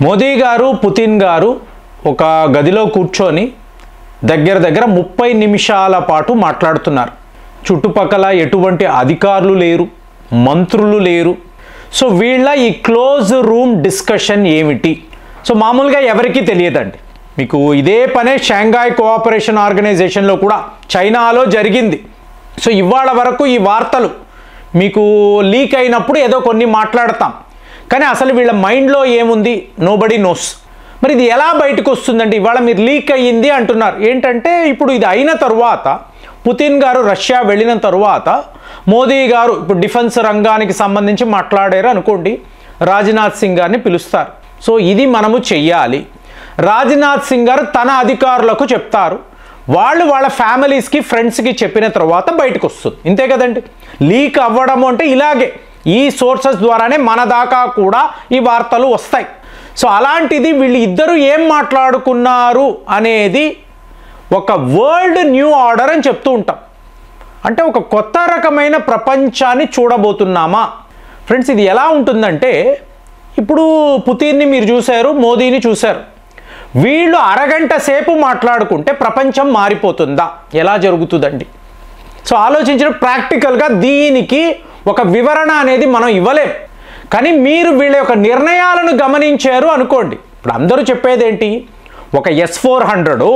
మోదీ గారు పుతిన్ గారు ఒక గదిలో కూర్చొని దగ్గర 30 నిమిషాల పాటు మాట్లాడుతున్నారు. చుట్టుపక్కల ఎటువంటి అధికారులు లేరు, మంత్రులు లేరు. సో వీళ్ళ ఈ క్లోజ్ రూమ్ డిస్కషన్ ఏమిటి? సో మామూలుగా ఎవరికీ తెలియదండి. మీకు ఇదే పనే షాంఘాయ్ కోఆపరేషన్ ఆర్గనైజేషన్లో కూడా చైనాలో జరిగింది. సో ఇవాళ వరకు ఈ వార్తలు మీకు లీక్ అయినప్పుడు ఏదో కొన్ని మాట్లాడతాం, కానీ అసలు వీళ్ళ మైండ్లో ఏముంది నోబడీ నోస్. మరి ఇది ఎలా బయటకు వస్తుందండి? ఇవాళ మీరు లీక్ అయ్యింది అంటున్నారు. ఏంటంటే ఇప్పుడు ఇది అయిన తరువాత, పుతిన్ గారు రష్యా వెళ్ళిన తరువాత మోదీ గారు ఇప్పుడు డిఫెన్స్ రంగానికి సంబంధించి మాట్లాడారు అనుకోండి, రాజ్నాథ్ సింగ్ గారిని పిలుస్తారు. సో ఇది మనము చెయ్యాలి. రాజ్నాథ్ సింగ్ గారు తన అధికారులకు చెప్తారు, వాళ్ళు వాళ్ళ ఫ్యామిలీస్కి ఫ్రెండ్స్కి చెప్పిన తర్వాత బయటకు వస్తుంది. ఇంతే కదండి. లీక్ అవ్వడం అంటే ఇలాగే ఈ సోర్సెస్ ద్వారానే మన దాకా కూడా ఈ వార్తలు వస్తాయి. సో అలాంటిది వీళ్ళు ఇద్దరు ఏం మాట్లాడుకున్నారు అనేది ఒక వరల్డ్ న్యూ ఆర్డర్ అని చెప్తూ ఉంటాం. అంటే ఒక కొత్త రకమైన ప్రపంచాన్ని చూడబోతున్నామా ఫ్రెండ్స్? ఇది ఎలా ఉంటుందంటే, ఇప్పుడు పుతిన్ని మీరు చూశారు, మోదీని చూశారు. వీళ్ళు అరగంట సేపు మాట్లాడుకుంటే ప్రపంచం మారిపోతుందా? ఎలా జరుగుతుందండి? సో ఆలోచించిన ప్రాక్టికల్గా దీనికి ఒక వివరణ అనేది మనం ఇవ్వలేం. కానీ మీరు వీళ్ళ యొక్క నిర్ణయాలను గమనించారు అనుకోండి. ఇప్పుడు అందరూ చెప్పేది ఏంటి? ఒక S-400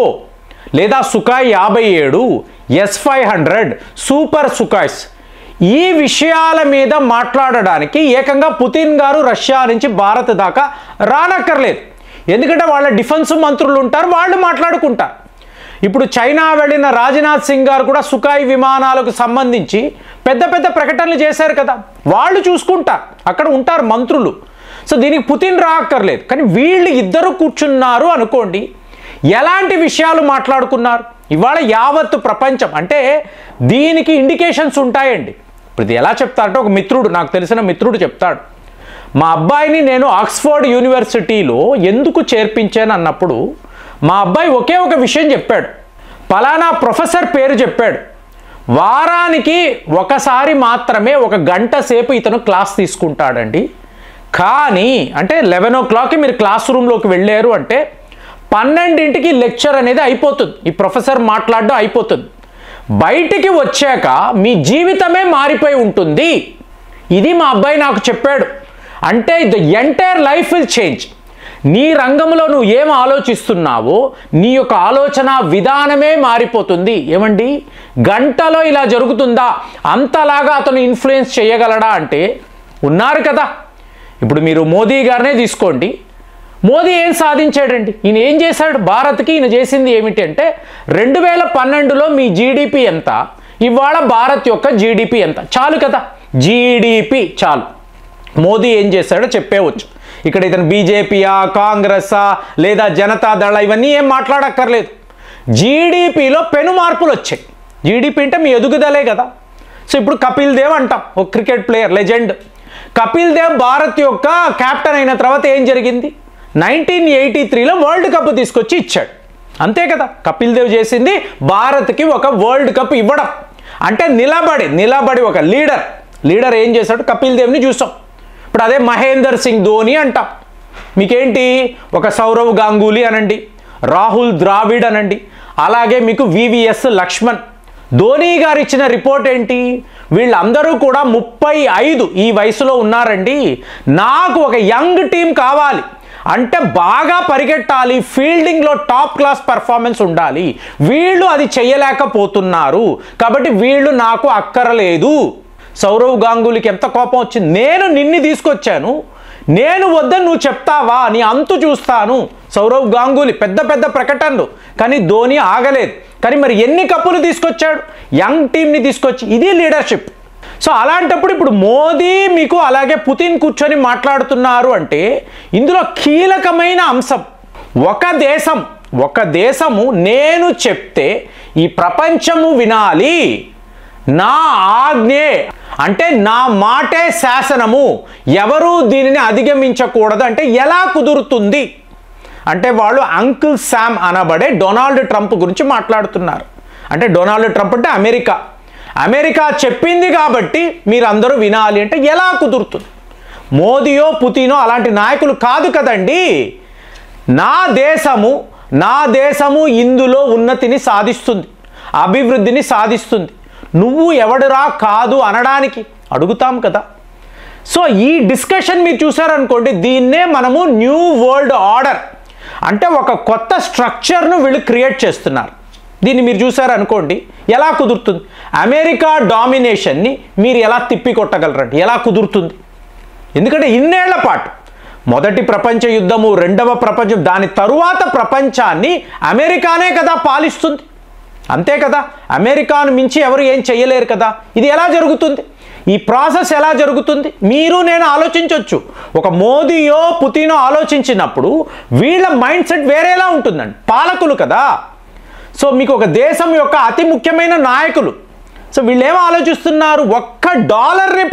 లేదా సుఖాయ్ 57, S-500 సూపర్ సుఖాయ్స్, ఈ విషయాల మీద మాట్లాడడానికి ఏకంగా పుతిన్ గారు రష్యా నుంచి భారత్ దాకా రానక్కర్లేదు. ఎందుకంటే వాళ్ళ డిఫెన్స్ మంత్రులు ఉంటారు, వాళ్ళు మాట్లాడుకుంటారు. ఇప్పుడు చైనా వెళ్ళిన రాజ్నాథ్ సింగ్ గారు కూడా సుఖాయ్ విమానాలకు సంబంధించి పెద్ద ప్రకటనలు చేశారు కదా, వాళ్ళు చూసుకుంటారు, అక్కడ ఉంటారు మంత్రులు. సో దీనికి పుతిన్ రాక్కర్లేదు. కానీ వీళ్ళు ఇద్దరు కూర్చున్నారు అనుకోండి, ఎలాంటి విషయాలు మాట్లాడుకున్నారు? ఇవాళ యావత్ ప్రపంచం అంటే దీనికి ఇండికేషన్స్ ఉంటాయండి. ఇప్పుడు ఇది ఎలా చెప్తారంటే, ఒక మిత్రుడు, నాకు తెలిసిన మిత్రుడు చెప్తాడు, మా అబ్బాయిని నేను ఆక్స్ఫర్డ్ యూనివర్సిటీలో ఎందుకు చేర్పించాను అన్నప్పుడు మా అబ్బాయి ఒకే ఒక విషయం చెప్పాడు. పలానా ప్రొఫెసర్ పేరు చెప్పాడు. వారానికి ఒకసారి మాత్రమే 1 గంట సేపు ఇతను క్లాస్ తీసుకుంటాడండి. కానీ అంటే 11 o'clockకి మీరు క్లాస్ రూమ్లోకి వెళ్ళారు అంటే 12ంటికి లెక్చర్ అనేది అయిపోతుంది. ఈ ప్రొఫెసర్ మాట్లాడడం అయిపోతుంది. బయటికి వచ్చాక మీ జీవితమే మారిపోయి ఉంటుంది. ఇది మా అబ్బాయి నాకు చెప్పాడు. అంటే the entire life will change. నీ రంగంలో నువ్వు ఏం ఆలోచిస్తున్నావో నీ యొక్క ఆలోచన విధానమే మారిపోతుంది. ఏమండి, గంటలో ఇలా జరుగుతుందా? అంతలాగా అతను ఇన్ఫ్లుయెన్స్ చేయగలడా అంటే ఉన్నారు కదా. ఇప్పుడు మీరు మోదీ గారినే తీసుకోండి. మోదీ ఏం సాధించాడండి? ఈయన ఏం చేశాడు భారత్కి? ఈయన చేసింది ఏమిటి అంటే, 2012లో మీ జీడిపి ఎంత, ఇవాళ భారత్ యొక్క జీడిపి ఎంత? చాలు కదా, జీడిపి చాలు. మోదీ ఏం చేశాడో చెప్పేవచ్చు. ఇక్కడ ఇతను బీజేపీయా, కాంగ్రెసా లేదా జనతాదళ ఇవన్నీ ఏం మాట్లాడక్కర్లేదు. జీడిపిలో పెను మార్పులు వచ్చాయి. జీడిపి అంటే మీ ఎదుగుదలే కదా. సో ఇప్పుడు కపిల్ దేవ్ అంటాం, ఒక cricket player, legend. Kapil Dev Bharat యొక్క కెప్టెన్ అయిన తర్వాత ఏం జరిగింది? 1983లో వరల్డ్ కప్ తీసుకొచ్చి ఇచ్చాడు. అంతే కదా కపిల్ దేవ్ చేసింది? భారత్కి ఒక వరల్డ్ కప్ ఇవ్వడం. అంటే నిలబడి ఒక లీడర్ ఏం చేశాడు? కపిల్ దేవ్ని చూసాం. ఇప్పుడు అదే మహేందర్ సింగ్ ధోని అంటాం. మీకేంటి? ఒక సౌరవ్ గాంగూలీ అనండి, రాహుల్ ద్రావిడ్ అనండి, అలాగే మీకు VVS లక్ష్మణ్. ధోని గారు ఇచ్చిన రిపోర్ట్ ఏంటి? వీళ్ళందరూ కూడా 35 ఈ వయసులో ఉన్నారండి. నాకు ఒక యంగ్ టీం కావాలి అంటే బాగా పరిగెట్టాలి, ఫీల్డింగ్లో టాప్ క్లాస్ పర్ఫార్మెన్స్ ఉండాలి. వీళ్ళు అది చేయలేకపోతున్నారు కాబట్టి వీళ్ళు నాకు అక్కరలేదు. సౌరవ్ గాంగూలీకి ఎంత కోపం వచ్చింది? నేను నిన్ను తీసుకొచ్చాను, నేను వద్దని నువ్వు చెప్తావా, నీ అంతు చూస్తాను. సౌరవ్ గాంగూలీ పెద్ద ప్రకటనలు. కానీ ధోని ఆగలేదు. కానీ మరి ఎన్ని కప్పులు తీసుకొచ్చాడు? యంగ్ టీంని తీసుకొచ్చి. ఇది లీడర్షిప్. సో అలాంటప్పుడు ఇప్పుడు మోదీ మీకు అలాగే పుతిన్ కూర్చొని మాట్లాడుతున్నారు అంటే ఇందులో కీలకమైన అంశం, ఒక దేశము నేను చెప్తే ఈ ప్రపంచము వినాలి, నా ఆజ్ఞే అంటే నా మాటే శాసనము, ఎవరూ దీనిని అధిగమించకూడదు అంటే ఎలా కుదురుతుంది? అంటే వాళ్ళు అంకుల్ శామ్ అనబడే డొనాల్డ్ ట్రంప్ గురించి మాట్లాడుతున్నారు. అంటే డొనాల్డ్ ట్రంప్ అంటే అమెరికా చెప్పింది కాబట్టి మీరందరూ వినాలి అంటే ఎలా కుదురుతుంది? మోదీయో పుతినో అలాంటి నాయకులు కాదు కదండి. నా దేశము ఇందులో ఉన్నతిని సాధిస్తుంది, అభివృద్ధిని సాధిస్తుంది, నువ్వు ఎవడురా కాదు అనడానికి అడుగుతాం కదా. సో ఈ డిస్కషన్ మీరు చూసారనుకోండి, దీన్నే మనము న్యూ వరల్డ్ ఆర్డర్ అంటే ఒక కొత్త స్ట్రక్చర్ను వీళ్ళు క్రియేట్ చేస్తున్నారు. దీన్ని మీరు చూసారనుకోండి, ఎలా కుదురుతుంది? అమెరికా డామినేషన్ని మీరు ఎలా తిప్పి కొట్టగలరండి? ఎలా కుదురుతుంది? ఎందుకంటే ఇన్నేళ్ల పాటు మొదటి ప్రపంచ యుద్ధము, రెండవ ప్రపంచం, దాని తరువాత ప్రపంచాన్ని అమెరికానే కదా పాలిస్తుంది, అంతే కదా. అమెరికాను మించి ఎవరు ఏం చేయలేరు కదా. ఇది ఎలా జరుగుతుంది? ఈ ప్రాసెస్ ఎలా జరుగుతుంది? మీరు నేను ఆలోచించవచ్చు. ఒక మోదీయో పుతినో ఆలోచించినప్పుడు వీళ్ళ మైండ్ సెట్ వేరేలా ఉంటుందండి, పాలకులు కదా. సో మీకు ఒక దేశం యొక్క అతి ముఖ్యమైన నాయకులు. సో వీళ్ళు ఏమో ఆలోచిస్తున్నారు, ఒక్క డాలర్ని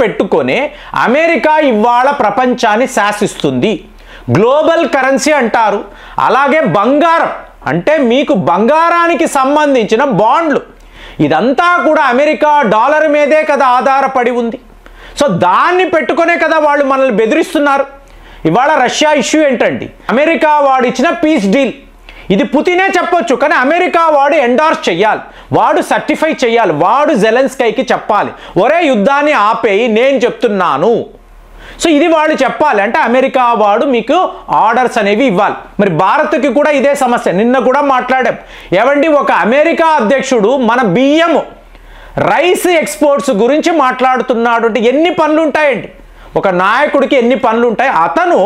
పెట్టుకొని అమెరికా ఇవాళ ప్రపంచాన్ని శాసిస్తుంది. గ్లోబల్ కరెన్సీ అంటారు. అలాగే బంగారం అంటే మీకు బంగారానికి సంబంధించిన బాండ్లు, ఇదంతా కూడా అమెరికా డాలర్ మీదే కదా ఆధారపడి ఉంది. సో దాన్ని పెట్టుకునే కదా వాళ్ళు మనల్ని బెదిరిస్తున్నారు. ఇవాళ రష్యా ఇష్యూ ఏంటండి? అమెరికా వాడు ఇచ్చిన పీస్ డీల్, ఇది పుతినే చెప్పొచ్చు, కానీ అమెరికా వాడు ఎండార్స్ చెయ్యాలి, వాడు సర్టిఫై చేయాలి, వాడు జెలెన్స్కీకి చెప్పాలి, ఒరే యుద్ధాన్ని ఆపేయి నేను చెప్తున్నాను. సో ఇది వాళ్ళు చెప్పాలి అంటే అమెరికా వాడు మీకు ఆర్డర్స్ అనేవి ఇవ్వాలి. మరి భారత్కి కూడా ఇదే సమస్య. నిన్న కూడా మాట్లాడాం, ఏవండి ఒక అమెరికా అధ్యక్షుడు మన బియ్యము రైస్ ఎక్స్పోర్ట్స్ గురించి మాట్లాడుతున్నాడు అంటే ఎన్ని పనులు ఉంటాయండి? ఒక నాయకుడికి ఎన్ని పనులు ఉంటాయి? అతను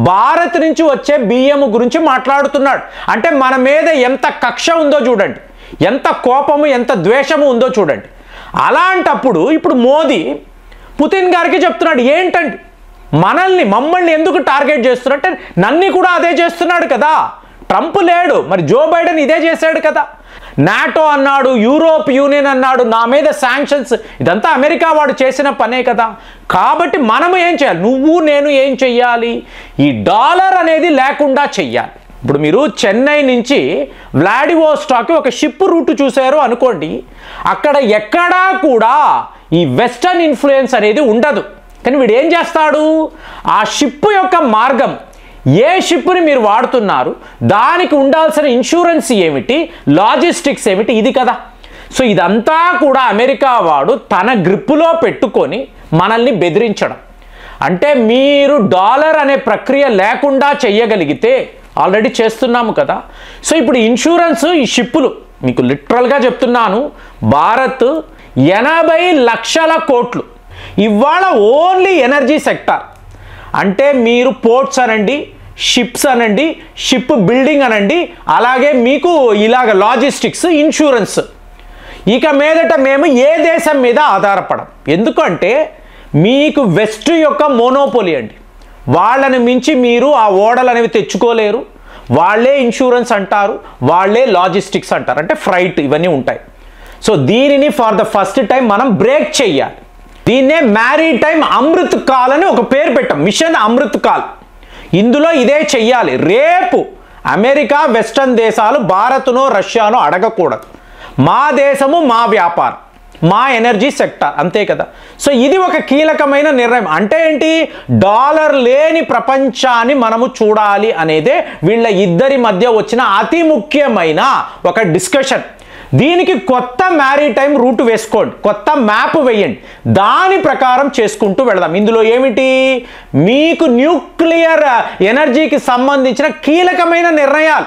భారత్ నుంచి వచ్చే బియ్యము గురించి మాట్లాడుతున్నాడు అంటే మన మీద ఎంత కక్ష ఉందో చూడండి, ఎంత కోపము ఎంత ద్వేషము ఉందో చూడండి. అలాంటప్పుడు ఇప్పుడు మోదీ పుతిన్ గారికి చెప్తున్నాడు, ఏంటండి మమ్మల్ని ఎందుకు టార్గెట్ చేస్తున్నట్టే? నన్ను కూడా అదే చేస్తున్నాడు కదా. ట్రంప్ లేడు, మరి జో బైడెన్ ఇదే చేశాడు కదా. నాటో అన్నాడు, యూరోప్ యూనియన్ అన్నాడు, నా మీద శాంక్షన్స్, ఇదంతా అమెరికా వాడు చేసిన పనే కదా. కాబట్టి మనము ఏం చేయాలి? నువ్వు నేను ఏం చెయ్యాలి? ఈ డాలర్ అనేది లేకుండా చెయ్యాలి. ఇప్పుడు మీరు చెన్నై నుంచి వ్లాడివోస్టాక్ ఒక షిప్ రూట్ చూశారు అనుకోండి, అక్కడ ఎక్కడా కూడా ఈ వెస్టర్న్ ఇన్ఫ్లుయెన్స్ అనేది ఉండదు. కానీ వీడు ఏం చేస్తాడు? ఆ షిప్ యొక్క మార్గం, ఏ షిప్ని మీరు వాడుతున్నారు, దానికి ఉండాల్సిన ఇన్సూరెన్స్ ఏమిటి, లాజిస్టిక్స్ ఏమిటి, ఇది కదా. సో ఇదంతా కూడా అమెరికా వాడు తన గ్రిప్పులో పెట్టుకొని మనల్ని బెదిరించడం. అంటే మీరు డాలర్ అనే ప్రక్రియ లేకుండా చెయ్యగలిగితే, ఆల్రెడీ చేస్తున్నాము కదా. సో ఇప్పుడు ఇన్సూరెన్స్, ఈ షిప్పులు, మీకు లిటరల్గా చెప్తున్నాను, భారత్ 80 లక్షల కోట్లు ఇవాళ ఓన్లీ ఎనర్జీ సెక్టార్ అంటే మీరు పోర్ట్స్ అనండి, షిప్స్ అనండి, షిప్ బిల్డింగ్ అనండి, అలాగే మీకు ఇలాగ లాజిస్టిక్స్, ఇన్సూరెన్స్. ఇక మీదట మేము ఏ దేశం మీద ఆధారపడం. ఎందుకంటే మీకు వెస్ట్ యొక్క మోనోపోలి అండి, వాళ్ళని మించి మీరు ఆ ఓడలు అనేవి తెచ్చుకోలేరు. వాళ్ళే ఇన్సూరెన్స్ అంటారు, వాళ్ళే లాజిస్టిక్స్ అంటారు, అంటే ఫ్రైట్ ఇవన్నీ ఉంటాయి. సో దీనిని ఫర్ ద ఫస్ట్ టైం మనం బ్రేక్ చెయ్యాలి. దీన్నే మ్యారీటైమ్ అమృత్ కాల్ అని ఒక పేరు పెట్టాం, మిషన్ అమృత్ కాల్. ఇందులో ఇదే చెయ్యాలి. రేపు అమెరికా వెస్టర్న్ దేశాలు భారత్నో రష్యానో అడగకూడదు. మా దేశము మా వ్యాపారం, మా ఎనర్జీ సెక్టార్, అంతే కదా. సో ఇది ఒక కీలకమైన నిర్ణయం. అంటే ఏంటి? డాలర్ లేని ప్రపంచాన్ని మనము చూడాలి అనేదే వీళ్ళ ఇద్దరి మధ్య వచ్చిన అతి ముఖ్యమైన ఒక డిస్కషన్. దీనికి కొత్త మ్యారీటైమ్ రూట్ వేసుకోండి, కొత్త మ్యాప్ వేయండి, దాని ప్రకారం చేసుకుంటూ వెళదాం. ఇందులో ఏమిటి? మీకు న్యూక్లియర్ ఎనర్జీకి సంబంధించిన కీలకమైన నిర్ణయాలు,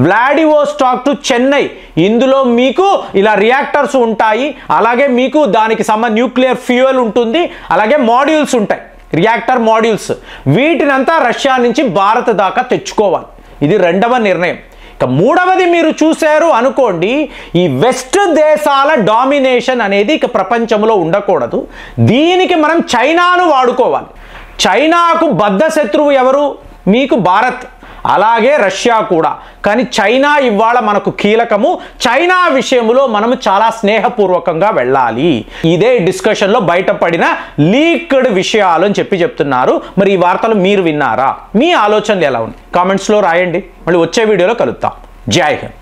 వ్లాడివోస్టాక్ టు చెన్నై, ఇందులో మీకు ఇలా రియాక్టర్స్ ఉంటాయి, అలాగే మీకు దానికి న్యూక్లియర్ ఫ్యూయల్ ఉంటుంది, అలాగే మాడ్యూల్స్ ఉంటాయి, రియాక్టర్ మాడ్యూల్స్. వీటినంతా రష్యా నుంచి భారత్ దాకా తెచ్చుకోవాలి. ఇది రెండవ నిర్ణయం. ఇక మూడవది మీరు చూశారు అనుకోండి, ఈ వెస్ట్ దేశాల డామినేషన్ అనేది ఇక ప్రపంచంలో ఉండకూడదు. దీనికి మనం చైనాను వాడుకోవాలి. చైనాకు బద్ధ శత్రువు ఎవరు? మీకు భారత్, అలాగే రష్యా కూడా. కానీ చైనా ఇవాళ మనకు కీలకము. చైనా విషయంలో మనము చాలా స్నేహపూర్వకంగా వెళ్ళాలి. ఇదే డిస్కషన్లో బయటపడిన లీక్డ్ విషయాలు అని చెప్తున్నారు. మరి ఈ వార్తలు మీరు విన్నారా? మీ ఆలోచనలు ఎలా ఉన్నాయి? కామెంట్స్లో రాయండి. మళ్ళీ వచ్చే వీడియోలో కలుద్దాం. జై హింద్.